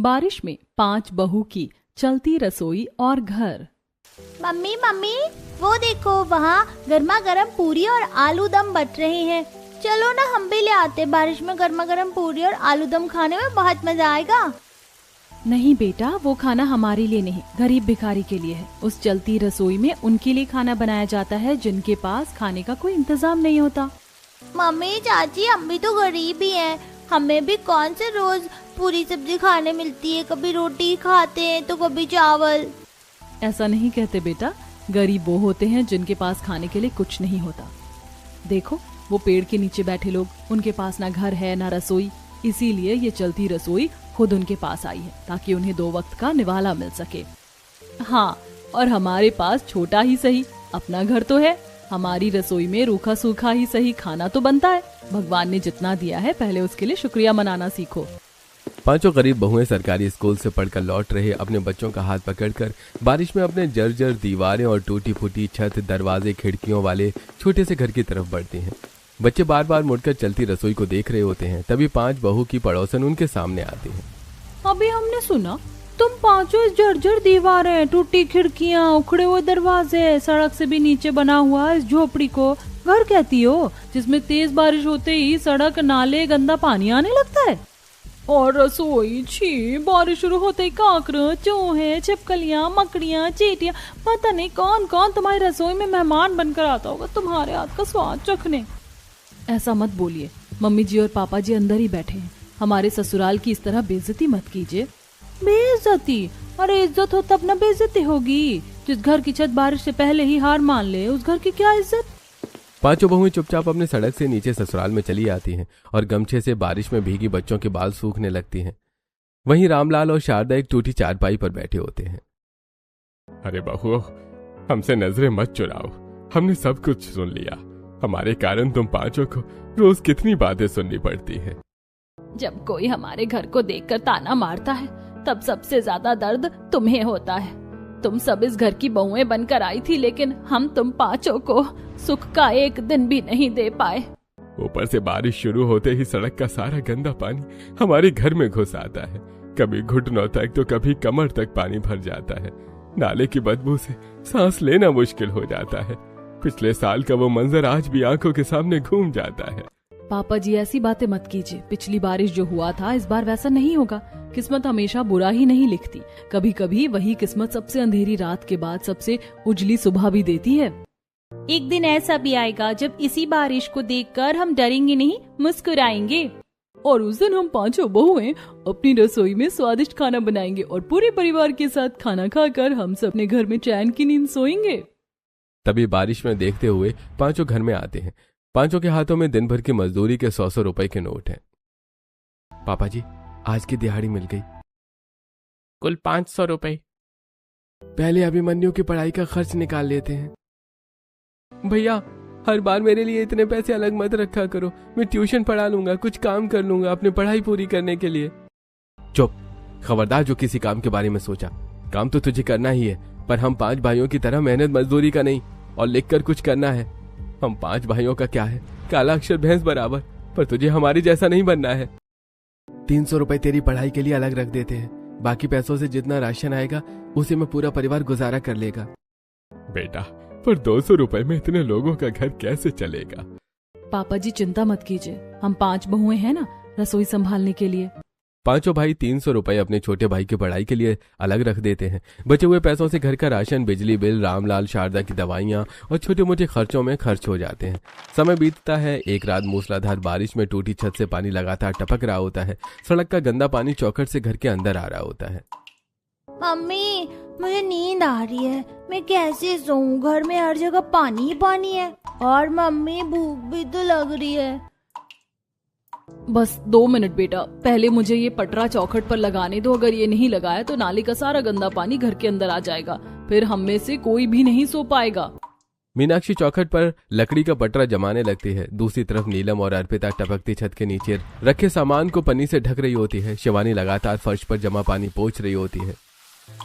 बारिश में 5 बहू की चलती रसोई और घर। मम्मी मम्मी वो देखो वहाँ गर्मा गर्म पूरी और आलू दम बट रहे हैं। चलो ना हम भी ले आते, बारिश में गर्मा गर्म पूरी और आलू दम खाने में बहुत मजा आएगा। नहीं बेटा, वो खाना हमारे लिए नहीं, गरीब भिखारी के लिए है। उस चलती रसोई में उनके लिए खाना बनाया जाता है जिनके पास खाने का कोई इंतजाम नहीं होता। मम्मी चाची हम भी तो गरीब ही हैं, हमें भी कौन से रोज पूरी सब्जी खाने मिलती है, कभी रोटी खाते हैं तो कभी चावल। ऐसा नहीं कहते बेटा, गरीब वो होते हैं जिनके पास खाने के लिए कुछ नहीं होता। देखो वो पेड़ के नीचे बैठे लोग, उनके पास ना घर है ना रसोई, इसीलिए ये चलती रसोई खुद उनके पास आई है ताकि उन्हें 2 वक्त का निवाला मिल सके। हाँ, और हमारे पास छोटा ही सही अपना घर तो है, हमारी रसोई में रूखा सूखा ही सही खाना तो बनता है। भगवान ने जितना दिया है पहले उसके लिए शुक्रिया मनाना सीखो। 5 गरीब बहुएं सरकारी स्कूल से पढ़कर लौट रहे अपने बच्चों का हाथ पकड़कर बारिश में अपने जर्जर दीवारें और टूटी फूटी छत, दरवाजे, खिड़कियों वाले छोटे से घर की तरफ बढ़ती हैं। बच्चे बार बार मुड़कर चलती रसोई को देख रहे होते हैं। तभी 5 बहू की पड़ोसन उनके सामने आती है। अभी हमने सुना तुम 5 जर्जर दीवारें, टूटी खिड़कियाँ, उखड़े हुए दरवाजे, सड़क से भी नीचे बना हुआ इस झोपड़ी को घर कहती हो, जिसमें तेज बारिश होते ही सड़क, नाले, गंदा पानी आने लगता है। और रसोई, छी, बारिश शुरू होते ही काकड़, चूहे, छिपकलियाँ, मकड़ियाँ, चींटियाँ, पता नहीं कौन कौन तुम्हारी रसोई में मेहमान बनकर आता होगा तुम्हारे हाथ का स्वाद चखने। ऐसा मत बोलिए, मम्मी जी और पापा जी अंदर ही बैठे हैं, हमारे ससुराल की इस तरह बेइज्जती मत कीजिए। बेइज्जती? अरे इज्जत हो तब न बेइज्जती होगी। जिस घर की छत बारिश से पहले ही हार मान ले उस घर की क्या इज्जत। 5 बहुएं चुपचाप अपने सड़क से नीचे ससुराल में चली आती हैं और गमछे से बारिश में भीगी बच्चों के बाल सूखने लगती हैं। वहीं रामलाल और शारदा एक टूटी चारपाई पर बैठे होते हैं। अरे बहू, हमसे नजरें मत चुराओ, हमने सब कुछ सुन लिया। हमारे कारण तुम 5 को रोज कितनी बातें सुननी पड़ती है। जब कोई हमारे घर को देखकर ताना मारता है तब सबसे ज्यादा दर्द तुम्हें होता है। तुम सब इस घर की बहुएं बनकर आई थी, लेकिन हम तुम 5 को सुख का एक दिन भी नहीं दे पाए। ऊपर से बारिश शुरू होते ही सड़क का सारा गंदा पानी हमारे घर में घुस आता है। कभी घुटनों तक तो कभी कमर तक पानी भर जाता है। नाले की बदबू से सांस लेना मुश्किल हो जाता है। पिछले साल का वो मंजर आज भी आंखों के सामने घूम जाता है। पापा जी ऐसी बातें मत कीजिए, पिछली बारिश जो हुआ था इस बार वैसा नहीं होगा। किस्मत हमेशा बुरा ही नहीं लिखती, कभी कभी वही किस्मत सबसे अंधेरी रात के बाद सबसे उजली सुबह भी देती है। एक दिन ऐसा भी आएगा जब इसी बारिश को देखकर हम डरेंगे नहीं, मुस्कुराएंगे। और उस दिन हम 5 बहुएं अपनी रसोई में स्वादिष्ट खाना बनाएंगे और पूरे परिवार के साथ खाना खाकर हम सब अपने घर में चैन की नींद सोएंगे। तभी बारिश में देखते हुए 5 घर में आते हैं। 5 के हाथों में दिन भर की मजदूरी के 100 रुपए के नोट हैं। पापा जी, आज की दिहाड़ी मिल गई। कुल 500 रुपए। पहले अभिमन्यु की पढ़ाई का खर्च निकाल लेते हैं। भैया, हर बार मेरे लिए इतने पैसे अलग मत रखा करो, मैं ट्यूशन पढ़ा लूंगा, कुछ काम कर लूंगा अपनी पढ़ाई पूरी करने के लिए। चुप, खबरदार जो किसी काम के बारे में सोचा। काम तो तुझे करना ही है, पर हम 5 भाइयों की तरह मेहनत मजदूरी का नहीं और लिखकर कुछ करना है। हम 5 भाइयों का क्या है, काला अक्षर भैंस बराबर, पर तुझे हमारी जैसा नहीं बनना है। 300 रुपए तेरी पढ़ाई के लिए अलग रख देते हैं, बाकी पैसों से जितना राशन आएगा उसे में पूरा परिवार गुजारा कर लेगा। बेटा, पर 200 रुपए में इतने लोगों का घर कैसे चलेगा? पापा जी चिंता मत कीजिए, हम 5 बहुएं हैं ना रसोई संभालने के लिए। 5 भाई 300 रुपए अपने छोटे भाई की पढ़ाई के लिए अलग रख देते हैं। बचे हुए पैसों से घर का राशन, बिजली बिल, रामलाल, शारदा की दवाइयाँ और छोटे मोटे खर्चों में खर्च हो जाते हैं। समय बीतता है। एक रात मूसलाधार बारिश में टूटी छत से पानी लगातार टपक रहा होता है। सड़क का गंदा पानी चौखट से घर के अंदर आ रहा होता है। मम्मी, मुझे नींद आ रही है, मैं कैसे सोऊं? घर में हर जगह पानी ही पानी है। और मम्मी, भूख भी तो लग रही है। बस 2 मिनट बेटा, पहले मुझे ये पटरा चौखट पर लगाने दो। अगर ये नहीं लगाया तो नाले का सारा गंदा पानी घर के अंदर आ जाएगा, फिर हम में से कोई भी नहीं सो पाएगा। मीनाक्षी चौखट पर लकड़ी का पटरा जमाने लगती है। दूसरी तरफ नीलम और अर्पिता टपकती छत के नीचे रखे सामान को पन्नी से ढक रही होती है। शिवानी लगातार फर्श पर जमा पानी पोंछ रही होती है।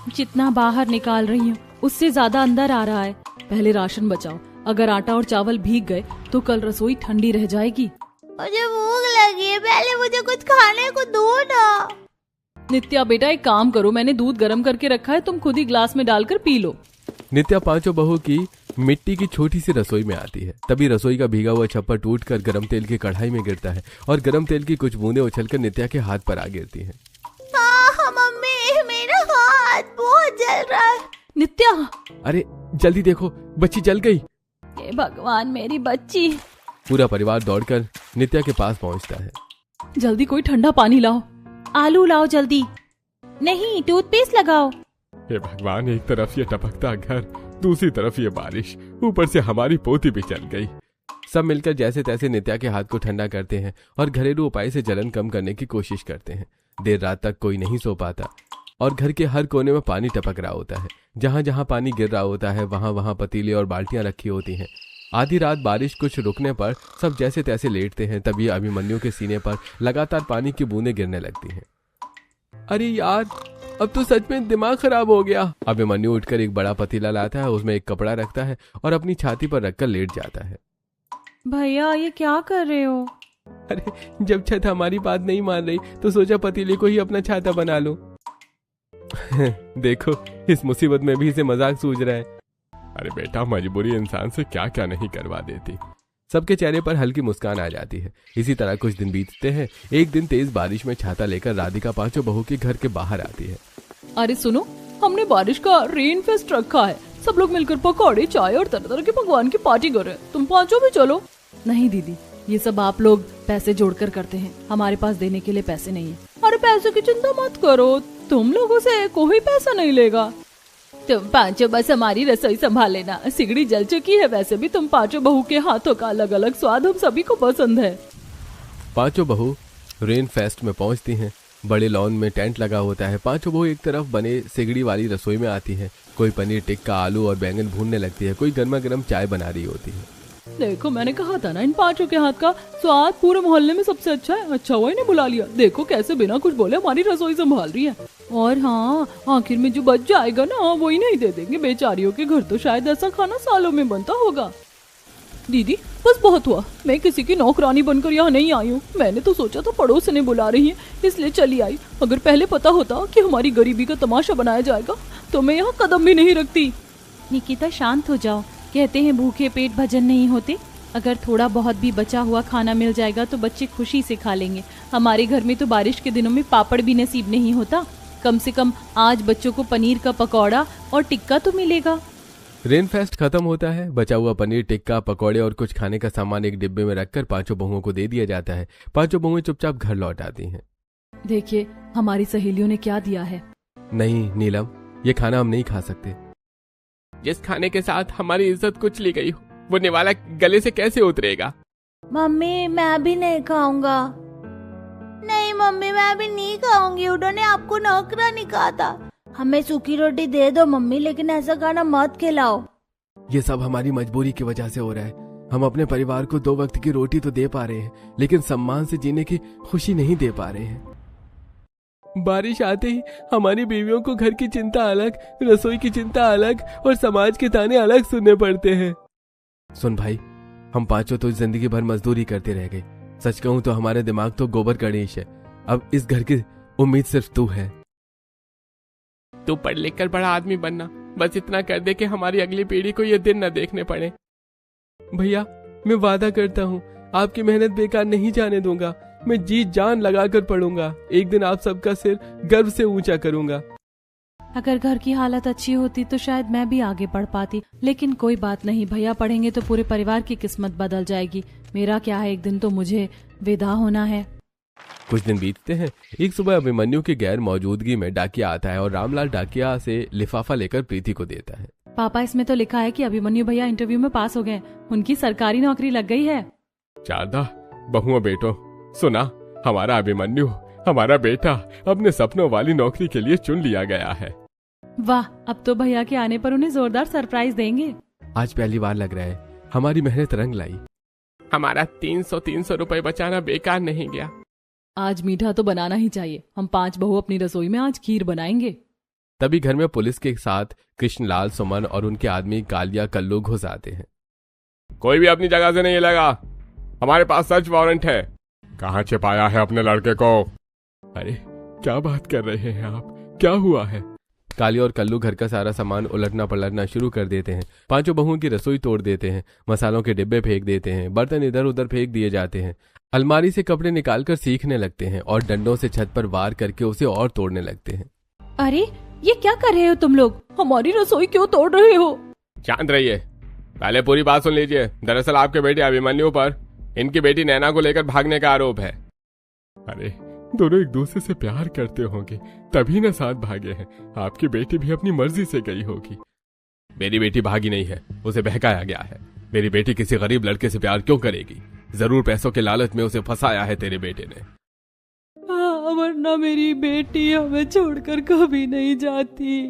जितना बाहर निकाल रही हूँ उससे ज्यादा अंदर आ रहा है। पहले राशन बचाओ, अगर आटा और चावल भीग गए तो कल रसोई ठंडी रह जाएगी। मुझे भूख लगी है, पहले मुझे कुछ खाने को दो ना। नित्या बेटा एक काम करो, मैंने दूध गर्म करके रखा है, तुम खुद ही ग्लास में डालकर पी लो। नित्या पांचों बहू की मिट्टी की छोटी सी रसोई में आती है। तभी रसोई का भीगा हुआ छप्पर टूटकर गरम तेल की कढ़ाई में गिरता है और गरम तेल की कुछ बूंदें उछलकर नित्या के हाथ पर आ गिरती हैं। मम्मी, मेरा हाथ बहुत जल रहा है। नित्या, अरे जल्दी देखो, बच्ची जल गई। हे भगवान, मेरी बच्ची। पूरा परिवार दौड़कर नित्या के पास पहुंचता है। जल्दी कोई ठंडा पानी लाओ। आलू लाओ जल्दी। नहीं, टूथपेस्ट लगाओ। हे भगवान, एक तरफ ये टपकता घर, दूसरी तरफ ये बारिश, ऊपर से हमारी पोती भी चल गई। सब मिलकर जैसे तैसे नित्या के हाथ को ठंडा करते हैं और घरेलू उपाय से जलन कम करने की कोशिश करते हैं। देर रात तक कोई नहीं सो पाता और घर के हर कोने में पानी टपक रहा होता है। जहां जहां पानी गिर रहा होता है वहां वहां पतीले और बाल्टियां रखी होती हैं। आधी रात बारिश कुछ रुकने पर सब जैसे तैसे लेटते हैं। तभी अभिमन्यु के सीने पर लगातार पानी की बूंदें गिरने लगती हैं। अरे यार, अब तो सच में दिमाग खराब हो गया। अभिमन्यु उठकर एक बड़ा पतीला लाता है, उसमें एक कपड़ा रखता है और अपनी छाती पर रखकर लेट जाता है। भैया, ये क्या कर रहे हो? अरे जब छत हमारी बात नहीं मान रही तो सोचा पतीले को ही अपना छाता बना लो। देखो, इस मुसीबत में भी इसे मजाक सूझ रहा है। अरे बेटा, मजबूरी इंसान से क्या क्या नहीं करवा देती। सबके चेहरे पर हल्की मुस्कान आ जाती है। इसी तरह कुछ दिन बीतते हैं। एक दिन तेज बारिश में छाता लेकर राधिका पांचों बहू के घर के बाहर आती है। अरे सुनो, हमने बारिश का रेन फेस्ट रखा है। सब लोग मिलकर पकौड़े, चाय और तरह तरह के पकवान की पार्टी कर रहे हैं। तुम पांचों भी चलो। नहीं दीदी, ये सब आप लोग पैसे जोड़कर करते हैं, हमारे पास देने के लिए पैसे नहीं है। अरे पैसों की चिंता मत करो, तुम लोगों से कोई पैसा नहीं लेगा। तुम पांचों बस हमारी रसोई संभाल लेना। सिगड़ी जल चुकी है, वैसे भी तुम पांचों बहू के हाथों का अलग अलग स्वाद हम सभी को पसंद है। पांचों बहू रेन फेस्ट में पहुंचती हैं। बड़े लॉन में टेंट लगा होता है। पांचों बहू एक तरफ बने सिगड़ी वाली रसोई में आती है। कोई पनीर टिक्का, आलू और बैंगन भूनने लगती है, कोई गर्मा गर्म चाय बना रही होती है। देखो, मैंने कहा था ना, इन पांचों के हाथ का स्वाद पूरे मोहल्ले में सबसे अच्छा है। अच्छा हुआ इन्हें बुला लिया। देखो कैसे बिना कुछ बोले हमारी रसोई संभाल रही है। और हाँ, आखिर में जो बच जाएगा ना, वो ही नहीं दे देंगे। बेचारियों के घर तो शायद ऐसा खाना सालों में बनता होगा। दीदी, बस बहुत हुआ। मैं किसी की नौकरानी बनकर यहाँ नहीं आई हूँ। मैंने तो सोचा था पड़ोस ने बुला रही है, इसलिए चली आई। अगर पहले पता होता कि हमारी गरीबी का तमाशा बनाया जाएगा तो मैं यहाँ कदम भी नहीं रखती। निकिता, शांत हो जाओ। कहते हैं भूखे पेट भजन नहीं होते। अगर थोड़ा बहुत भी बचा हुआ खाना मिल जाएगा तो बच्चे खुशी से खा लेंगे। हमारे घर में तो बारिश के दिनों में पापड़ भी नसीब नहीं होता। कम से कम आज बच्चों को पनीर का पकौड़ा और टिक्का तो मिलेगा। रेन फेस्ट खत्म होता है। बचा हुआ पनीर, टिक्का, पकौड़े और कुछ खाने का सामान एक डिब्बे में रखकर पांचों बहुओं को दे दिया जाता है। पांचों बहुएं चुपचाप घर लौट आती हैं। देखिए, हमारी सहेलियों ने क्या दिया है। नहीं नीलम, ये खाना हम नहीं खा सकते। जिस खाने के साथ हमारी इज्जत कुचली गई हो, वो निवाला गले से कैसे उतरेगा। मम्मी, मैं भी नहीं खाऊंगा। नहीं मम्मी, मैं भी नहीं खाऊंगी। उन्होंने आपको नौकरानी कहा था। हमें सूखी रोटी दे दो मम्मी, लेकिन ऐसा खाना मत खिलाओ। ये सब हमारी मजबूरी की वजह से हो रहा है। हम अपने परिवार को 2 वक्त की रोटी तो दे पा रहे हैं, लेकिन सम्मान से जीने की खुशी नहीं दे पा रहे हैं। बारिश आते ही हमारी बीवियों को घर की चिंता अलग, रसोई की चिंता अलग और समाज के ताने अलग सुनने पड़ते हैं। सुन भाई, हम पांचों तो जिंदगी भर मजदूरी करते रह गए। सच कहूं तो हमारे दिमाग तो गोबर गणेश है। अब इस घर की उम्मीद सिर्फ तू है। तू पढ़ लिख कर बड़ा आदमी बनना, बस इतना कर दे कि हमारी अगली पीढ़ी को ये दिन न देखने पड़े। भैया, मैं वादा करता हूँ आपकी मेहनत बेकार नहीं जाने दूंगा। मैं जी जान लगाकर पढ़ूंगा। एक दिन आप सबका सिर गर्व से ऊंचा करूंगा। अगर घर की हालत अच्छी होती तो शायद मैं भी आगे बढ़ पाती, लेकिन कोई बात नहीं। भैया पढ़ेंगे तो पूरे परिवार की किस्मत बदल जाएगी। मेरा क्या है, एक दिन तो मुझे विदा होना है। कुछ दिन बीतते हैं। एक सुबह अभिमन्यु की गैर मौजूदगी में डाकिया आता है और रामलाल डाकिया से लिफाफा लेकर प्रीति को देता है। पापा, इसमें तो लिखा है कि अभिमन्यु भैया इंटरव्यू में पास हो गए। उनकी सरकारी नौकरी लग गई है। शारदा, बहुओं बेटो, सुना, हमारा अभिमन्यु, हमारा बेटा अपने सपनों वाली नौकरी के लिए चुन लिया गया है। वाह, अब तो भैया के आने पर उन्हें जोरदार सरप्राइज देंगे। आज पहली बार लग रहा है हमारी मेहनत रंग लाई। हमारा 300 रुपए बचाना बेकार नहीं गया। आज मीठा तो बनाना ही चाहिए। हम 5 बहू अपनी रसोई में आज खीर बनाएंगे। तभी घर में पुलिस के साथ कृष्णलाल, सुमन और उनके आदमी कालिया, कल्लू घुस आते हैं। कोई भी अपनी जगह से नहीं लगा, हमारे पास सर्च वारंट है। कहाँ छिपाया है अपने लड़के को? अरे क्या बात कर रहे हैं आप? क्या हुआ है? काली और कल्लू घर का सारा सामान उलटना पलटना शुरू कर देते हैं। पांचों बहुओं की रसोई तोड़ देते हैं, मसालों के डिब्बे फेंक देते हैं, बर्तन इधर उधर फेंक दिए जाते हैं, अलमारी से कपड़े निकालकर सीखने लगते हैं और डंडों से छत पर वार करके उसे और तोड़ने लगते हैं। अरे ये क्या कर रहे हो तुम लोग? हमारी रसोई क्यों तोड़ रहे हो? शांत रहिए, पहले पूरी बात सुन लीजिए। दरअसल आपके बेटे अभिमन्यु पर इनकी बेटी नैना को लेकर भागने का आरोप है। अरे दोनों एक दूसरे से प्यार करते होंगे तभी न साथ भागे हैं। आपकी बेटी भी अपनी मर्जी से गई होगी। मेरी बेटी भागी नहीं है, उसे बहकाया गया है। मेरी बेटी किसी गरीब लड़के से प्यार क्यों करेगी? जरूर पैसों के लालच में उसे फंसाया है तेरे बेटे ने। वरना मेरी बेटी हमें छोड़कर कभी नहीं जाती।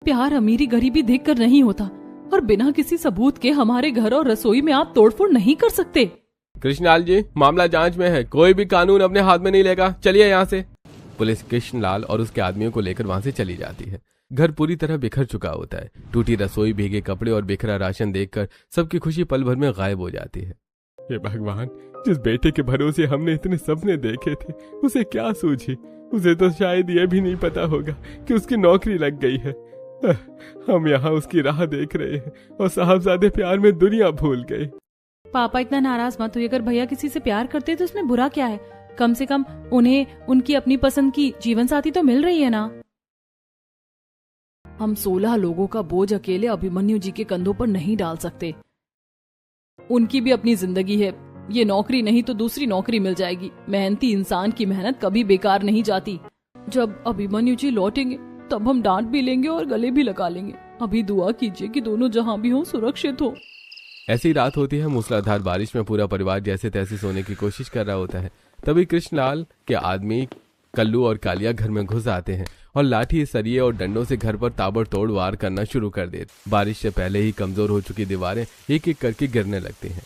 प्यार अमीरी गरीबी देखकर नहीं होता, और बिना किसी सबूत के हमारे घर और रसोई में आप तोड़फोड़ नहीं कर सकते। कृष्णलाल जी, मामला जांच में है, कोई भी कानून अपने हाथ में नहीं लेगा, चलिए यहाँ से। पुलिस कृष्णलाल और उसके आदमियों को लेकर वहां से चली जाती है। घर पूरी तरह बिखर चुका होता है। टूटी रसोई, भीगे कपड़े और बिखरा राशन देखकर सबकी खुशी पल भर में गायब हो जाती है। हे भगवान, जिस बेटे के भरोसे हमने इतने सपने देखे थे उसे क्या सूझी? उसे तो शायद ये भी नहीं पता होगा कि उसकी नौकरी लग गई है। हम यहाँ उसकी राह देख रहे हैं और साहबजादे प्यार में दुनिया भूल गए। पापा इतना नाराज मत हुई। अगर भैया किसी से प्यार करते तो इसमें बुरा क्या है? कम से कम उन्हें उनकी अपनी पसंद की जीवन साथी तो मिल रही है ना। हम 16 लोगों का बोझ अकेले अभिमन्यु जी के कंधों पर नहीं डाल सकते। उनकी भी अपनी जिंदगी है। ये नौकरी नहीं तो दूसरी नौकरी मिल जाएगी। मेहनती इंसान की मेहनत कभी बेकार नहीं जाती। जब अभिमन्यु जी लौटेंगे तब हम डांट भी लेंगे और गले भी लगा लेंगे। अभी दुआ कीजिए कि दोनों जहां भी हो सुरक्षित हो। ऐसी रात होती है। मूसलाधार बारिश में पूरा परिवार जैसे तैसे सोने की कोशिश कर रहा होता है। तभी कृष्णलाल के आदमी कल्लू और कालिया घर में घुस आते हैं और लाठी, सरिये और डंडों से घर पर ताबड़तोड़ वार करना शुरू कर देते। बारिश से पहले ही कमजोर हो चुकी दीवारें एक एक करके गिरने लगती हैं।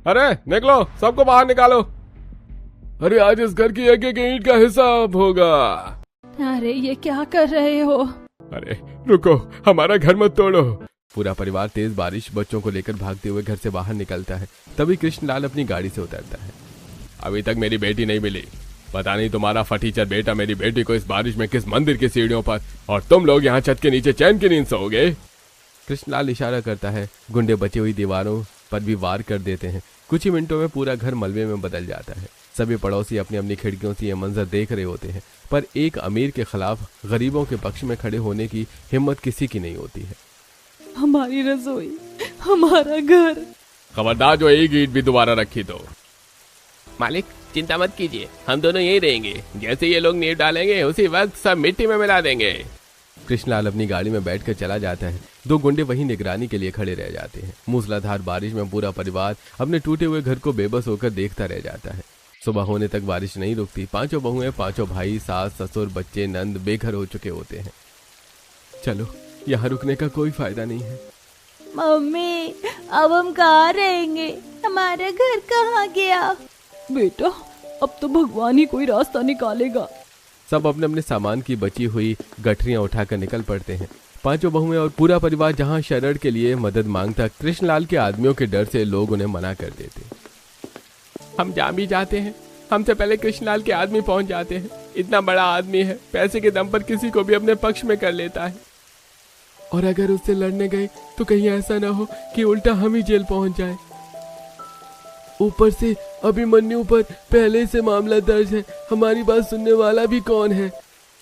अरे निकलो, सबको बाहर निकालो। अरे आज इस घर की एक एक ईंट का हिसाब होगा। अरे ये क्या कर रहे हो? अरे रुको, हमारा घर मत तोड़ो। पूरा परिवार तेज बारिश बच्चों को लेकर भागते हुए घर से बाहर निकलता है। तभी कृष्णलाल अपनी गाड़ी से उतरता है। अभी तक मेरी बेटी नहीं मिली। पता नहीं तुम्हारा फटीचर बेटा मेरी बेटी को इस बारिश में किस मंदिर की सीढ़ियों पर, और तुम लोग यहाँ छत के नीचे चैन की नींद सोओगे। कृष्णलाल इशारा करता है। गुंडे बची हुई दीवारों पर भी वार कर देते हैं। कुछ ही मिनटों में पूरा घर मलबे में बदल जाता है। सभी पड़ोसी अपनी अपनी खिड़कियों से यह मंजर देख रहे होते हैं, पर एक अमीर के खिलाफ गरीबों के पक्ष में खड़े होने की हिम्मत किसी की नहीं होती है। हमारी रसोई, हमारा घर। खबरदार जो एक ईंट भी दोबारा रखी तो। मालिक चिंता मत कीजिए, हम दोनों यही रहेंगे। जैसे ये लोग नींव डालेंगे उसी वक्त सब मिट्टी में मिला देंगे। कृष्णलाल अपनी गाड़ी में बैठकर चला जाता है। दो गुंडे वहीं निगरानी के लिए खड़े रह जाते हैं। मूसलाधार बारिश में पूरा परिवार अपने टूटे हुए घर को बेबस होकर देखता रह जाता है। सुबह होने तक बारिश नहीं रुकती। पांचों बहुएं, पांचों भाई, सास, ससुर, बच्चे, नंद बेघर हो चुके होते हैं। चलो, यहाँ रुकने का कोई फायदा नहीं है। मम्मी, अब हम कहाँ रहेंगे? हमारा घर कहाँ गया? बेटा, अब तो भगवान ही कोई रास्ता निकालेगा। सब अपने अपने सामान की बची हुई गठरियां उठाकर निकल पड़ते हैं। पांचों बहुएं और पूरा परिवार जहां शरण के लिए मदद मांगता, कृष्णलाल के आदमियों के डर से लोग उन्हें मना कर देते। हम जा भी जाते हैं, हमसे पहले कृष्णलाल के आदमी पहुंच जाते हैं। इतना बड़ा आदमी है, पैसे के दम पर किसी को भी अपने पक्ष में कर लेता है। और अगर उससे लड़ने गए तो कहीं ऐसा ना हो कि उल्टा हम ही जेल पहुंच जाए। ऊपर से अभिमन्यु पर पहले से मामला दर्ज है। हमारी बात सुनने वाला भी कौन है?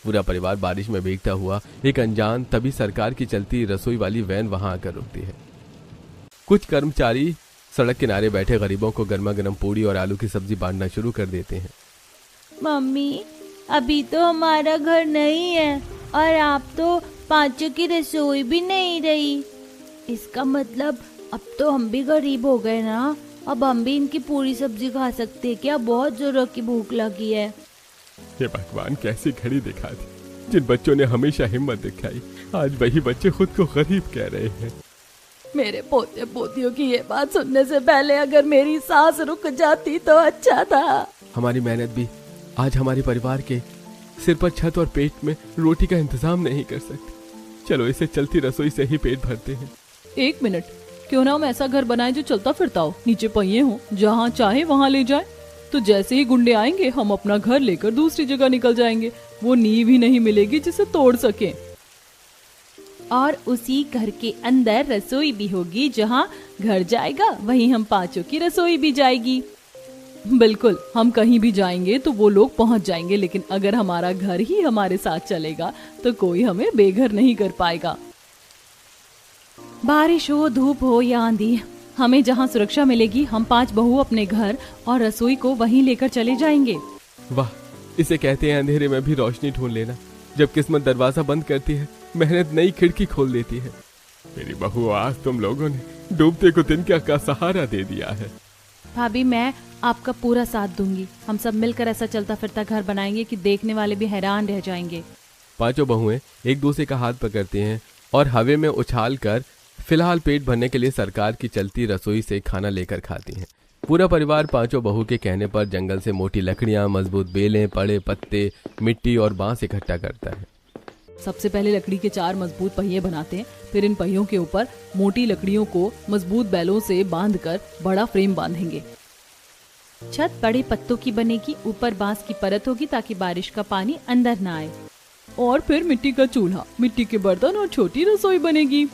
पूरा परिवार बारिश में भीगता हुआ एक अनजान, तभी सरकार की चलती रसोई वाली वैन वहां आकर रुकती है। कुछ कर्मचारी सड़क किनारे बैठे गरीबों को गर्मा गर्म पूड़ी और आलू की सब्जी बांटना शुरू कर देते हैं। मम्मी, अभी तो हमारा घर नहीं है और आप तो पांचों की रसोई भी नहीं रही। इसका मतलब अब तो हम भी गरीब हो गए ना। अब हम भी इनकी पूरी सब्जी खा सकते हैं क्या? बहुत जोरों की भूख लगी है। ये भगवान कैसी घड़ी दिखा दी। जिन बच्चों ने हमेशा हिम्मत दिखाई, आज वही बच्चे खुद को गरीब कह रहे हैं। मेरे पोते पोतियों की ये बात सुनने से पहले अगर मेरी सांस रुक जाती तो अच्छा था। हमारी मेहनत भी आज हमारे परिवार के सिर पर छत और पेट में रोटी का इंतजाम नहीं कर सकती। चलो इसे चलती रसोई से ही पेट भरते हैं। 1 मिनट, क्यों ना हम ऐसा घर बनाए जो चलता फिरता हो, नीचे पहिए हो, जहाँ चाहे वहाँ ले जाए। तो जैसे ही गुंडे आएंगे हम अपना घर लेकर दूसरी जगह निकल जाएंगे। वो नींव ही नहीं मिलेगी जिसे तोड़ सके। और उसी घर के अंदर रसोई भी होगी, जहाँ घर जाएगा वहीं हम पांचों की रसोई भी जाएगी। बिल्कुल, हम कहीं भी जाएंगे तो वो लोग पहुंच जाएंगे, लेकिन अगर हमारा घर ही हमारे साथ चलेगा तो कोई हमें बेघर नहीं कर पाएगा। बारिश हो, धूप हो या आंधी, हमें जहाँ सुरक्षा मिलेगी हम 5 बहू अपने घर और रसोई को वहीं लेकर चले जाएंगे। वाह, इसे कहते हैं अंधेरे में भी रोशनी ढूंढ लेना। जब किस्मत दरवाजा बंद करती है, मेहनत नई खिड़की खोल देती है। मेरी बहू, आज तुम लोगों ने डूबते को तिनका का सहारा दे दिया है। भाभी, मैं आपका पूरा साथ दूंगी। हम सब मिलकर ऐसा चलता फिरता घर बनाएंगे कि देखने वाले भी हैरान रह जाएंगे। 5 बहुएं एक दूसरे का हाथ पकड़ती हैं और हवा में उछाल कर फिलहाल पेट भरने के लिए सरकार की चलती रसोई से खाना लेकर खाती हैं। पूरा परिवार 5 बहू के कहने पर जंगल से मोटी लकड़ियां, मजबूत बेलें, पड़े पत्ते, मिट्टी और बांस इकट्ठा करता है। सबसे पहले लकड़ी के 4 मजबूत पहिए बनाते हैं, फिर इन पहियों के ऊपर मोटी लकड़ियों को मजबूत बैलों से बांधकर बड़ा फ्रेम बांधेंगे। छत बड़े पत्तों की बनेगी, ऊपर बांस की परत होगी ताकि बारिश का पानी अंदर ना आए। और फिर मिट्टी का चूल्हा, मिट्टी के बर्तन और छोटी रसोई बनेगी।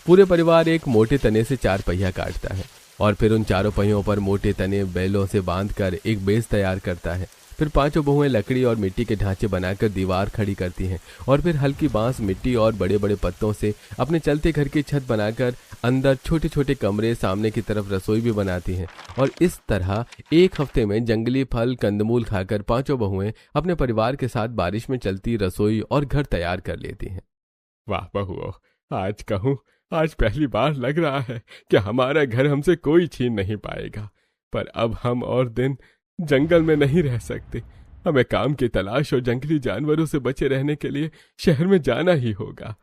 पूरे परिवार एक मोटे तने से 4 पहिया काटता है और फिर उन चारों पहियों पर मोटे तने बैलों से बांधकर एक बेस तैयार करता है। फिर 5 बहुएं लकड़ी और मिट्टी के ढांचे बनाकर दीवार खड़ी करती हैं और फिर हल्की बांस, मिट्टी और बड़े बड़े पत्तों से अपने चलते घर की छत बनाकर अंदर छोटे छोटे कमरे, सामने की तरफ रसोई भी बनाती हैं। और इस तरह एक हफ्ते में जंगली फल कंदमूल खाकर 5 बहुएं अपने परिवार के साथ बारिश में चलती रसोई और घर तैयार कर लेती हैं। वाह बहुओं, आज कहूँ, आज पहली बार लग रहा है कि हमारा घर हमसे कोई छीन नहीं पाएगा। पर अब हम और दिन जंगल में नहीं रह सकते। हमें काम की तलाश और जंगली जानवरों से बचे रहने के लिए शहर में जाना ही होगा।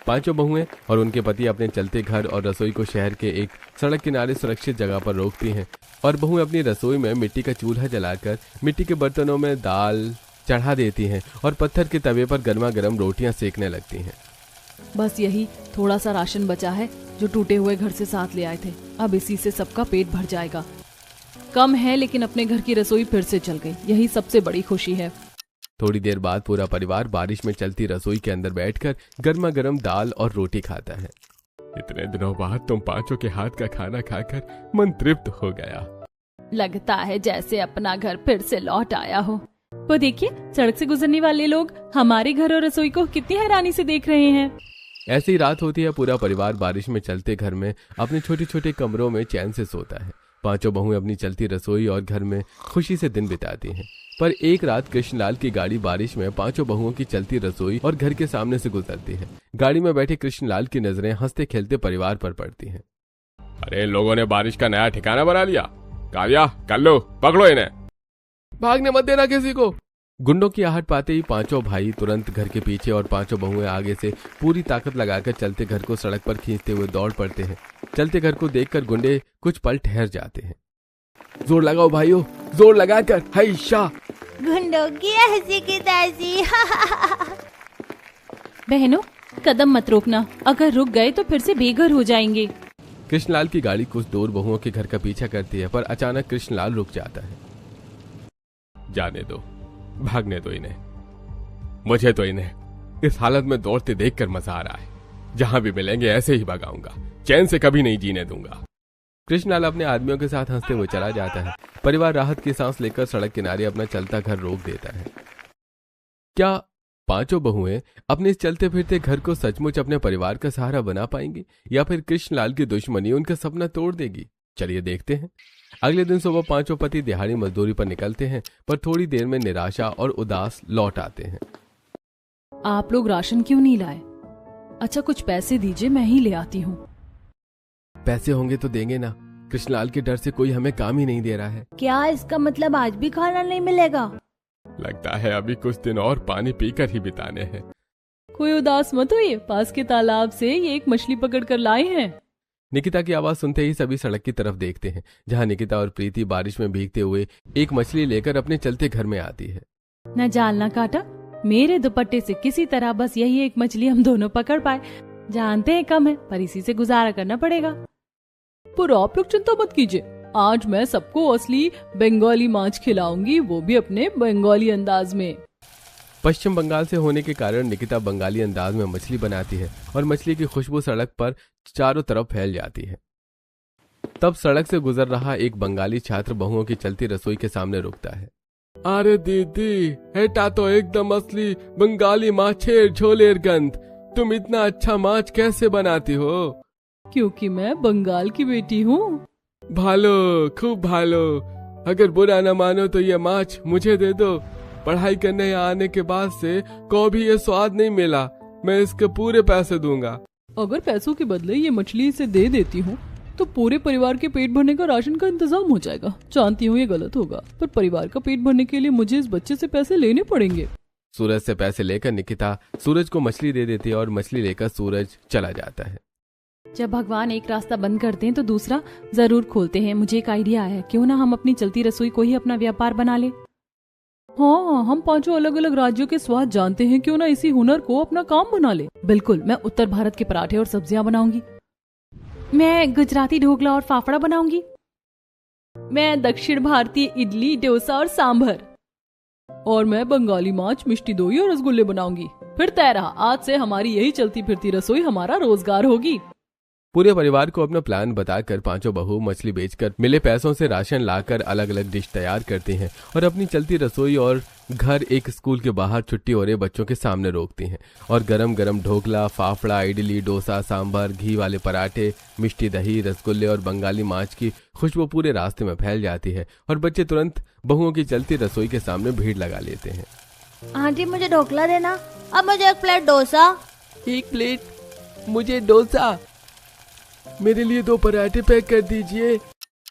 5 बहुएं और उनके पति अपने चलते घर और रसोई को शहर के एक सड़क किनारे सुरक्षित जगह पर रोकती हैं और बहुएं अपनी रसोई में मिट्टी का चूल्हा जलाकर मिट्टी के बर्तनों में दाल चढ़ा देती हैं और पत्थर के तवे पर गर्मा गर्म रोटियां सेकने लगती हैं। बस यही थोड़ा सा राशन बचा है जो टूटे हुए घर से साथ ले आए थे। अब इसी से सबका पेट भर जाएगा। कम है लेकिन अपने घर की रसोई फिर से चल गई, यही सबसे बड़ी खुशी है। थोड़ी देर बाद पूरा परिवार बारिश में चलती रसोई के अंदर बैठकर गर्मा गर्म दाल और रोटी खाता है। इतने दिनों बाद तुम 5 के हाथ का खाना खाकर मन तृप्त हो गया। लगता है जैसे अपना घर फिर से लौट आया हो। वो देखिए, सड़क से गुजरने वाले लोग हमारे घर और रसोई को कितनी हैरानी से देख रहे हैं। ऐसी ही रात होती है। पूरा परिवार बारिश में चलते घर में अपने छोटे छोटे कमरों में चैन से सोता है। 5 बहुएं अपनी चलती रसोई और घर में खुशी से दिन बिताती हैं। पर एक रात कृष्णलाल की गाड़ी बारिश में 5 बहुओं की चलती रसोई और घर के सामने से गुजरती है। गाड़ी में बैठे कृष्णलाल की नजरें हंसते खेलते परिवार पर पड़ती हैं। अरे, इन लोगों ने बारिश का नया ठिकाना बना लिया। कालिया, कल्लू, पकड़ो इन्हें। भागने मत देना किसी को। गुंडों की आहट पाते ही 5 भाई तुरंत घर के पीछे और 5 बहुएं आगे से पूरी ताकत लगाकर चलते घर को सड़क पर खींचते हुए दौड़ पड़ते हैं। चलते घर को देखकर गुंडे कुछ पल ठहर जाते हैं। जोर लगाओ भाइयों, जोर लगाकर, हाय शाह। गुंडों की हंसी की ताजी। बहनों, कदम मत रोकना, अगर रुक गए तो फिर से बेघर हो जाएंगे। कृष्णलाल की गाड़ी कुछ दूर बहुओं के घर का पीछा करती है, पर अचानक कृष्णलाल रुक जाता है। जाने दो, भागने दो इन्हें। मुझे तो इन्हें इस हालत में दौड़ते देखकर मजा आ रहा है। जहां भी मिलेंगे ऐसे ही भगाऊंगा, चैन से कभी नहीं जीने दूंगा। कृष्णलाल अपने आदमियों के साथ हंसते हुए चला जाता है। परिवार राहत की सांस लेकर सड़क किनारे अपना चलता घर रोक देता है। क्या 5 बहुएं अपने इस चलते फिरते घर को सचमुच अपने परिवार का सहारा बना पाएंगी, या फिर कृष्णलाल की दुश्मनी उनका सपना तोड़ देगी? चलिए देखते हैं। अगले दिन सुबह 5 पति दिहाड़ी मजदूरी पर निकलते हैं, पर थोड़ी देर में निराशा और उदास लौट आते हैं। आप लोग राशन क्यों नहीं लाए? अच्छा, कुछ पैसे दीजिए, मैं ही ले आती हूँ। पैसे होंगे तो देंगे ना। कृष्णलाल के डर से कोई हमें काम ही नहीं दे रहा है। क्या इसका मतलब आज भी खाना नहीं मिलेगा? लगता है अभी कुछ दिन और पानी पीकर ही बिताने हैं। कोई उदास मत होइए, पास के तालाब से ये एक मछली पकड़ कर लाए हैं। निकिता की आवाज सुनते ही सभी सड़क की तरफ देखते हैं, जहां निकिता और प्रीति बारिश में भीगते हुए एक मछली लेकर अपने चलते घर में आती है। न जाल न काटा, मेरे दुपट्टे से किसी तरह बस यही एक मछली हम दोनों पकड़ पाए। जानते हैं कम है, पर इसी से गुजारा करना पड़ेगा। पर आप लोग चिंता मत कीजिए, आज मैं सबको असली बंगाली माछ खिलाऊंगी, वो भी अपने बंगाली अंदाज में। पश्चिम बंगाल से होने के कारण निकिता बंगाली अंदाज में मछली बनाती है और मछली की खुशबू सड़क पर चारों तरफ फैल जाती है। तब सड़क से गुजर रहा एक बंगाली छात्र बहुओं की चलती रसोई के सामने रुकता है। अरे दीदी, हेटा तो एकदम असली बंगाली माछेर झोलेर गंध। तुम इतना अच्छा माछ कैसे बनाती हो? क्योंकि मैं बंगाल की बेटी हूँ। भालो, खूब भालो। अगर बुरा न मानो तो ये माछ मुझे दे दो। पढ़ाई करने यहाँ आने के बाद से कभी ये स्वाद नहीं मिला। मैं इसके पूरे पैसे दूंगा। अगर पैसों के बदले ये मछली इसे दे देती हूँ तो पूरे परिवार के पेट भरने का राशन का इंतजाम हो जाएगा। जानती हूँ ये गलत होगा, पर परिवार का पेट भरने के लिए मुझे इस बच्चे से पैसे लेने पड़ेंगे। सूरज से पैसे लेकर निकिता सूरज को मछली दे देती है और मछली लेकर सूरज चला जाता है। जब भगवान एक रास्ता बंद करते हैं तो दूसरा जरूर खोलते हैं। मुझे एक आइडिया आया, क्यों ना हम अपनी चलती रसोई को ही अपना व्यापार बना ले। हाँ, हम 5 अलग अलग राज्यों के स्वाद जानते हैं, क्यों ना इसी हुनर को अपना काम बना ले। बिल्कुल, मैं उत्तर भारत के पराठे और सब्जियां बनाऊंगी। मैं गुजराती ढोकला और फाफड़ा बनाऊंगी। मैं दक्षिण भारतीय इडली, डोसा और सांभर। और मैं बंगाली माछ, मिष्टी दोई और रसगुल्ले बनाऊंगी। फिर तय रहा, आज से हमारी यही चलती फिरती रसोई हमारा रोजगार होगी। पूरे परिवार को अपना प्लान बताकर पांचों बहू मछली बेचकर मिले पैसों से राशन लाकर अलग अलग डिश तैयार करती हैं और अपनी चलती रसोई और घर एक स्कूल के बाहर छुट्टी हो रहे बच्चों के सामने रोकती हैं और गरम गरम ढोकला, फाफड़ा, इडली, डोसा, सांभर, घी वाले पराठे, मिष्टी दही, रसगुल्ले और बंगाली माछ की खुशबू पूरे रास्ते में फैल जाती है और बच्चे तुरंत बहुओं की चलती रसोई के सामने भीड़ लगा लेते हैं। आंटी मुझे ढोकला देना, अब मुझे 1 प्लेट डोसा। 1 प्लेट मुझे डोसा, मेरे लिए 2 पराठे पैक कर दीजिए।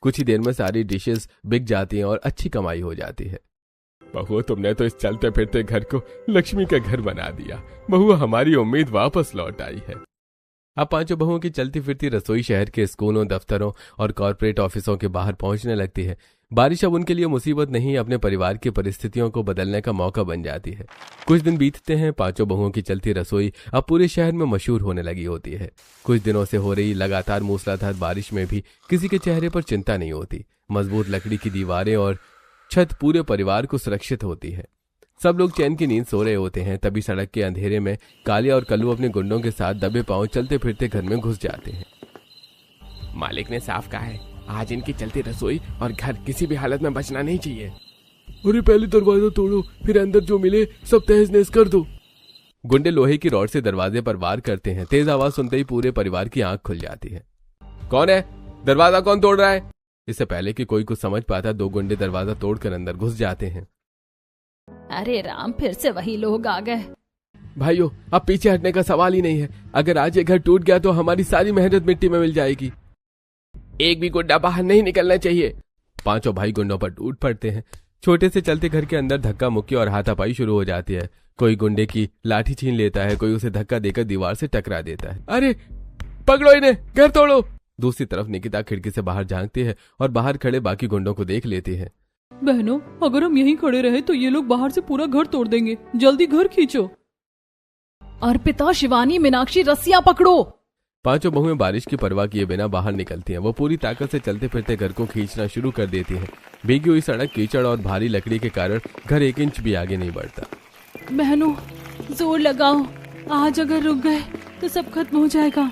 कुछ ही देर में सारी डिशेस बिक जाती हैं और अच्छी कमाई हो जाती है। बहू, तुमने तो इस चलते फिरते घर को लक्ष्मी का घर बना दिया। बहू, हमारी उम्मीद वापस लौट आई है। अब पांचों बहुओं की चलती फिरती रसोई शहर के स्कूलों, दफ्तरों और कॉर्पोरेट ऑफिसों के बाहर पहुंचने लगती है। बारिश अब उनके लिए मुसीबत नहीं, अपने परिवार की परिस्थितियों को बदलने का मौका बन जाती है। कुछ दिन बीतते हैं, पांचों बहुओं की चलती रसोई अब पूरे शहर में मशहूर होने लगी होती है। कुछ दिनों से हो रही लगातार मूसलाधार बारिश में भी किसी के चेहरे पर चिंता नहीं होती। मजबूत लकड़ी की दीवारें और छत पूरे परिवार को सुरक्षित होती है। सब लोग चैन की नींद सो रहे होते हैं, तभी सड़क के अंधेरे में कालिया और कल्लू अपने गुंडों के साथ दबे पांव चलते फिरते घर में घुस जाते हैं। मालिक ने साफ कहा है, आज इनकी चलती रसोई और घर किसी भी हालत में बचना नहीं चाहिए। अरे पहले दरवाजा तोड़ो, फिर अंदर जो मिले सब तहस नहस कर दो। गुंडे लोहे की रॉड से दरवाजे पर वार करते हैं। तेज आवाज सुनते ही पूरे परिवार की आंख खुल जाती है। कौन है? दरवाजा कौन तोड़ रहा है? इससे पहले कि कोई कुछ समझ पाता, 2 गुंडे दरवाजा तोड़कर अंदर घुस जाते हैं। अरे राम, फिर से वही लोग आ गए। भाइयों, अब पीछे हटने का सवाल ही नहीं है। अगर आज ये घर टूट गया तो हमारी सारी मेहनत मिट्टी में मिल जाएगी। एक भी गुंडा बाहर नहीं निकलना चाहिए। पांचों भाई गुंडों पर टूट पड़ते हैं। छोटे से चलते घर के अंदर धक्का मुक्की और हाथापाई शुरू हो जाती है। कोई गुंडे की लाठी छीन लेता है, कोई उसे धक्का देकर दीवार से टकरा देता है। अरे पकड़ो इन्हें, घर तोड़ो। दूसरी तरफ निकिता खिड़की से बाहर झांकती है और बाहर खड़े बाकी गुंडों को देख लेती है। बहनों, अगर हम यहीं खड़े रहे तो ये लोग बाहर से पूरा घर तोड़ देंगे। जल्दी घर खींचो। अर्पिता, शिवानी, मीनाक्षी, रस्सियां पकड़ो। पांचों बहुएं बारिश की परवाह किए बिना बाहर निकलती हैं। वो पूरी ताकत से चलते फिरते घर को खींचना शुरू कर देती हैं। भीगी हुई सड़क, कीचड़ और भारी लकड़ी के कारण घर 1 इंच भी आगे नहीं बढ़ता। बहनों, जोर लगाओ। आज अगर रुक गए तो सब खत्म हो जाएगा।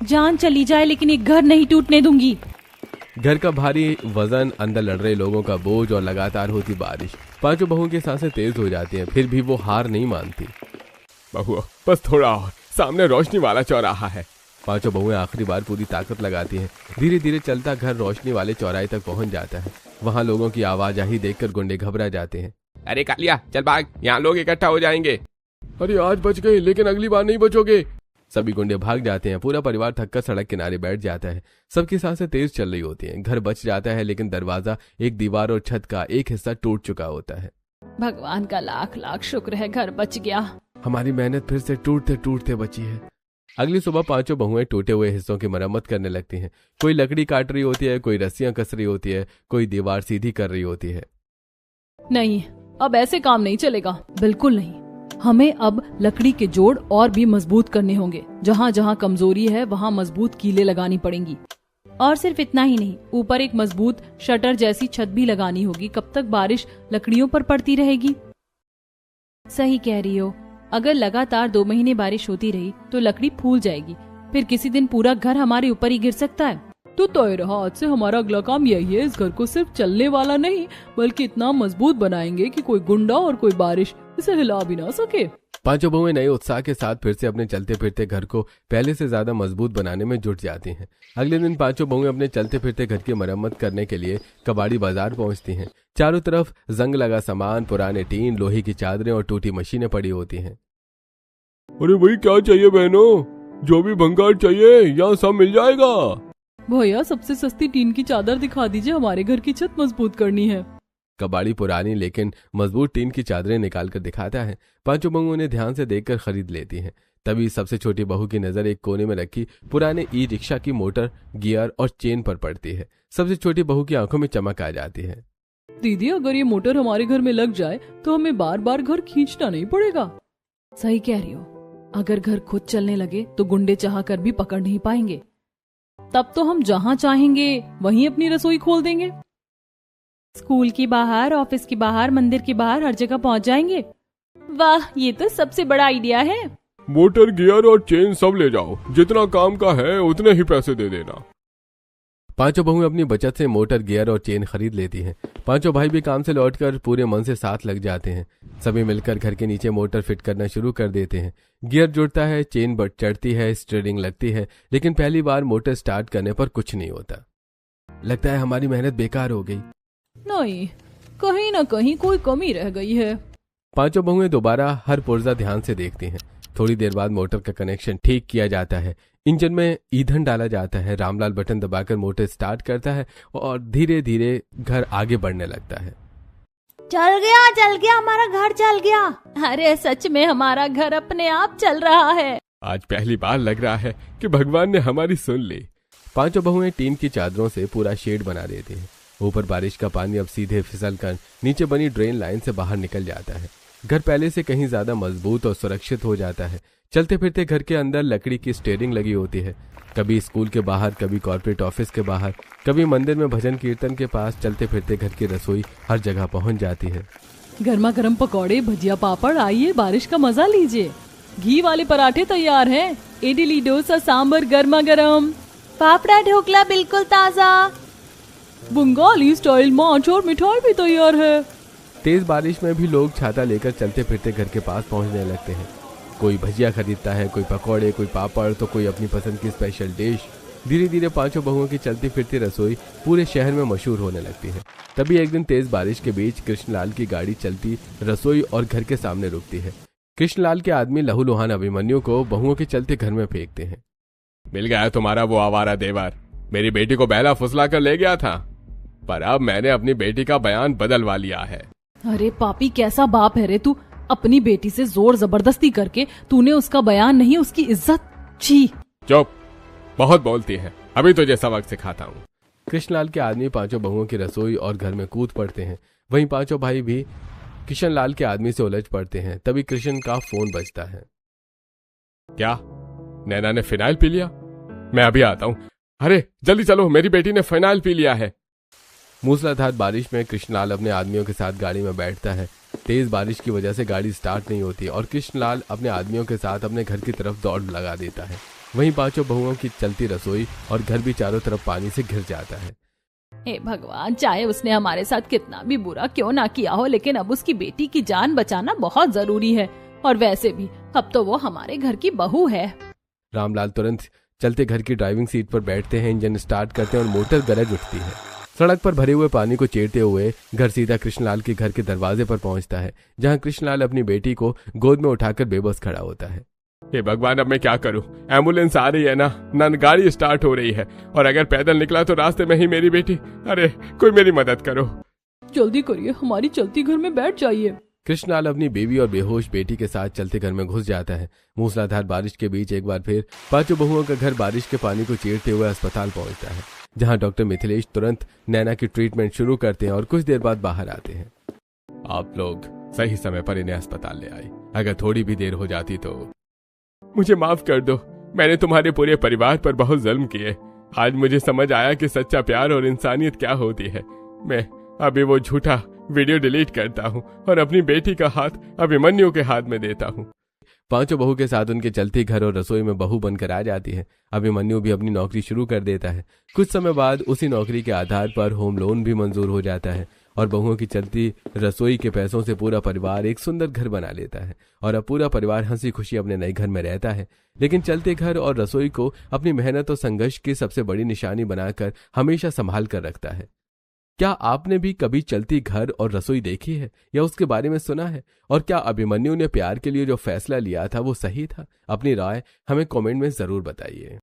जान चली जाए लेकिन एक घर नहीं टूटने दूंगी। घर का भारी वजन, अंदर लड़ रहे लोगों का बोझ और लगातार होती बारिश। पांचों बहुओं की सांसें तेज हो जाती हैं, फिर भी वो हार नहीं मानती। बहू, बस थोड़ा और, सामने रोशनी वाला चौराहा है। पांचों बहुएं आखिरी बार पूरी ताकत लगाती हैं। धीरे धीरे चलता घर रोशनी वाले चौराहे तक पहुंच जाता है। वहां लोगों की आवाजाही देखकर गुंडे घबरा जाते हैं। अरे कालिया, चल भाग, यहाँ लोग इकट्ठा हो जाएंगे। अरे आज बच गए, लेकिन अगली बार नहीं बचोगे। सभी गुंडे भाग जाते हैं। पूरा परिवार थककर सड़क किनारे बैठ जाता है। सबकी सांसें तेज चल रही होती हैं। घर बच जाता है, लेकिन दरवाजा, एक दीवार और छत का एक हिस्सा टूट चुका होता है। भगवान का लाख लाख शुक्र है, घर बच गया। हमारी मेहनत फिर से टूटते टूटते बची है। अगली सुबह पांचों बहुएं टूटे हुए हिस्सों की मरम्मत करने लगती हैं। कोई लकड़ी काट रही होती है, कोई रस्सियां कस रही होती है, कोई दीवार सीधी कर रही होती है। नहीं, अब ऐसे काम नहीं चलेगा, बिल्कुल नहीं। हमें अब लकड़ी के जोड़ और भी मजबूत करने होंगे। जहाँ जहाँ कमजोरी है वहाँ मजबूत कीलें लगानी पड़ेंगी। और सिर्फ इतना ही नहीं, ऊपर एक मजबूत शटर जैसी छत भी लगानी होगी। कब तक बारिश लकड़ियों पर पड़ती रहेगी? सही कह रही हो, अगर लगातार 2 महीने बारिश होती रही तो लकड़ी फूल जाएगी, फिर किसी दिन पूरा घर हमारे ऊपर ही गिर सकता है। तो तय रहा, आज से हमारा अगला काम यही है, इस घर को सिर्फ चलने वाला नहीं बल्कि इतना मजबूत बनाएंगे कि कोई गुंडा और कोई बारिश इसे हिला भी ना सके। पांचों बहुएं नए उत्साह के साथ फिर से अपने चलते फिरते घर को पहले से ज्यादा मजबूत बनाने में जुट जाती हैं। अगले दिन पांचों बहुएं अपने चलते फिरते घर की मरम्मत करने के लिए कबाड़ी बाजार पहुंचती हैं। चारों तरफ जंग लगा सामान, पुराने टीन, लोहे की चादरें और टूटी मशीनें पड़ी होती हैं। अरे भाई क्या चाहिए बहनों? जो भी भंगार चाहिए यहाँ सब मिल जाएगा। भैया सबसे सस्ती टीन की चादर दिखा दीजिए, हमारे घर की छत मजबूत करनी है। कबाड़ी पुरानी लेकिन मजबूत टीन की चादरें निकाल कर दिखाता है। पांचों बहुएं उन्हें ध्यान से देखकर खरीद लेती हैं। तभी सबसे छोटी बहू की नजर एक कोने में रखी पुराने ई रिक्शा की मोटर, गियर और चेन पर पड़ती है। सबसे छोटी बहू की आंखों में चमक आ जाती है। दीदी, अगर ये मोटर हमारे घर में लग जाए तो हमें बार बार घर खींचना नहीं पड़ेगा। सही कह रही हो, अगर घर खुद चलने लगे तो गुंडे चाह कर भी पकड़ नहीं पाएंगे। तब तो हम जहाँ चाहेंगे वहीं अपनी रसोई खोल देंगे। स्कूल के बाहर, ऑफिस के बाहर, मंदिर के बाहर, हर जगह पहुंच जाएंगे। वाह, ये तो सबसे बड़ा आइडिया है। मोटर, गियर और चेन सब ले जाओ, जितना काम का है उतने ही पैसे दे देना। पांचों बहुएं अपनी बचत से मोटर, गियर और चेन खरीद लेती हैं। पांचों भाई भी काम से लौटकर पूरे मन से साथ लग जाते हैं। सभी मिलकर घर के नीचे मोटर फिट करना शुरू कर देते हैं। गियर जुड़ता है, चेन चढ़ती है, स्टीयरिंग लगती है, लेकिन पहली बार मोटर स्टार्ट करने पर कुछ नहीं होता। लगता है हमारी मेहनत बेकार हो गई। नहीं, कहीं ना कहीं कोई कमी रह गई है। पांचों बहुएं दोबारा हर पुर्जा ध्यान से देखती हैं। थोड़ी देर बाद मोटर का कनेक्शन ठीक किया जाता है। इंजन में ईंधन डाला जाता है। रामलाल बटन दबाकर मोटर स्टार्ट करता है और धीरे धीरे घर आगे बढ़ने लगता है। चल गया, हमारा घर चल गया। अरे सच में हमारा घर अपने आप चल रहा है। आज पहली बार लग रहा है कि भगवान ने हमारी सुन ली। पांचों बहुएं टीन की चादरों से पूरा शेड बना देती हैं। ऊपर बारिश का पानी अब सीधे फिसलकर नीचे बनी ड्रेन लाइन से बाहर निकल जाता है। घर पहले से कहीं ज्यादा मजबूत और सुरक्षित हो जाता है। चलते फिरते घर के अंदर लकड़ी की स्टीयरिंग लगी होती है। कभी स्कूल के बाहर, कभी कॉर्पोरेट ऑफिस के बाहर, कभी मंदिर में भजन कीर्तन के पास। चलते फिरते घर की रसोई हर जगह पहुंच जाती है। गर्मा गर्म पकौड़े, भजिया, पापड़, आइए बारिश का मजा लीजिए। घी वाले पराठे तैयार हैं। इडली, डोसा, सांबर गर्मा गर्म। पापड़ा, ढोकला बिल्कुल ताजा। बंगाली स्टाइल मांच और मिठाई भी तैयार है। तेज बारिश में भी लोग छाता लेकर चलते फिरते घर के पास पहुंचने लगते हैं। कोई भजिया खरीदता है, कोई पकौड़े, कोई पापड़, तो कोई अपनी पसंद की स्पेशल डिश। धीरे धीरे पांचों बहुओं की चलती फिरती रसोई पूरे शहर में मशहूर होने लगती है। तभी एक दिन तेज बारिश के बीच कृष्णलाल की गाड़ी चलती रसोई और घर के सामने रुकती है। कृष्णलाल के आदमी लहूलुहान अभिमन्यु को बहुओं के चलते घर में फेंकते हैं। मिल गया तुम्हारा वो आवारा देवर। मेरी बेटी को बहला फुसला कर ले गया था, पर अब मैंने अपनी बेटी का बयान बदलवा लिया है। अरे पापी, कैसा बाप है रे तू। अपनी बेटी से जोर जबरदस्ती करके तूने उसका बयान नहीं, उसकी इज्जत। छी। चुप, बहुत बोलती है, अभी तुझे सबक सिखाता हूँ। कृष्णलाल के आदमी पांचों बहुओं की रसोई और घर में कूद पड़ते हैं। वहीं पांचों भाई भी किशनलाल के आदमी से उलझ पड़ते हैं। तभी कृष्ण का फोन बजता है। क्या नैना ने फिनाइल पी लिया? मैं अभी आता हूँ। अरे जल्दी चलो, मेरी बेटी ने फिनाइल पी लिया है। मूसलाधार बारिश में कृष्णलाल अपने आदमियों के साथ गाड़ी में बैठता है। तेज बारिश की वजह से गाड़ी स्टार्ट नहीं होती और कृष्णलाल अपने आदमियों के साथ अपने घर की तरफ दौड़ लगा देता है। वहीं पांचों बहुओं की चलती रसोई और घर भी चारों तरफ पानी से घिर जाता है। हे भगवान, चाहे उसने हमारे साथ कितना भी बुरा क्यों ना किया हो, लेकिन अब उसकी बेटी की जान बचाना बहुत जरूरी है। और वैसे भी अब तो वो हमारे घर की बहू है। रामलाल तुरंत चलते घर की ड्राइविंग सीट पर बैठते हैं, इंजन स्टार्ट करते हैं और मोटर गरज उठती है। सड़क पर भरे हुए पानी को चीरते हुए घर सीधा कृष्णलाल के घर के दरवाजे पर पहुंचता है, जहां कृष्णलाल अपनी बेटी को गोद में उठाकर बेबस खड़ा होता है। हे भगवान, अब मैं क्या करूं? एम्बुलेंस आ रही है ना गाड़ी स्टार्ट हो रही है, और अगर पैदल निकला तो रास्ते में ही मेरी बेटी। अरे कोई मेरी मदद करो। जल्दी करिए, हमारी चलती घर में बैठ जाइए। कृष्णलाल अपनी बेबी और बेहोश बेटी के साथ चलते घर में घुस जाता है। मूसलाधार बारिश के बीच एक बार फिर पांचों बहुओं का घर बारिश के पानी को चीरते हुए अस्पताल पहुंचता है, जहां डॉक्टर मिथिलेश तुरंत नैना की ट्रीटमेंट शुरू करते हैं और कुछ देर बाद बाहर आते हैं। आप लोग सही समय पर इन्हें अस्पताल ले आए। अगर थोड़ी भी देर हो जाती तो मुझे माफ कर दो। मैंने तुम्हारे पूरे परिवार पर बहुत जुल्म किए। आज मुझे समझ आया कि सच्चा प्यार और इंसानियत क्या होती है। मैं अभी वो झूठा वीडियो डिलीट करता हूँ और अपनी बेटी का हाथ अभिमन्यु के हाथ में देता हूँ। पांचों बहू के साथ उनके चलते घर और रसोई में बहू बनकर आ जाती है। अभिमन्यु भी अपनी नौकरी शुरू कर देता है। कुछ समय बाद उसी नौकरी के आधार पर होम लोन भी मंजूर हो जाता है और बहुओं की चलती रसोई के पैसों से पूरा परिवार एक सुंदर घर बना लेता है और अब पूरा परिवार हंसी खुशी अपने नए घर में रहता है। लेकिन चलते घर और रसोई को अपनी मेहनत और संघर्ष की सबसे बड़ी निशानी बनाकर हमेशा संभाल कर रखता है। क्या आपने भी कभी चलती घर और रसोई देखी है या उसके बारे में सुना है? और क्या अभिमन्यु ने प्यार के लिए जो फैसला लिया था वो सही था? अपनी राय हमें कमेंट में जरूर बताइए।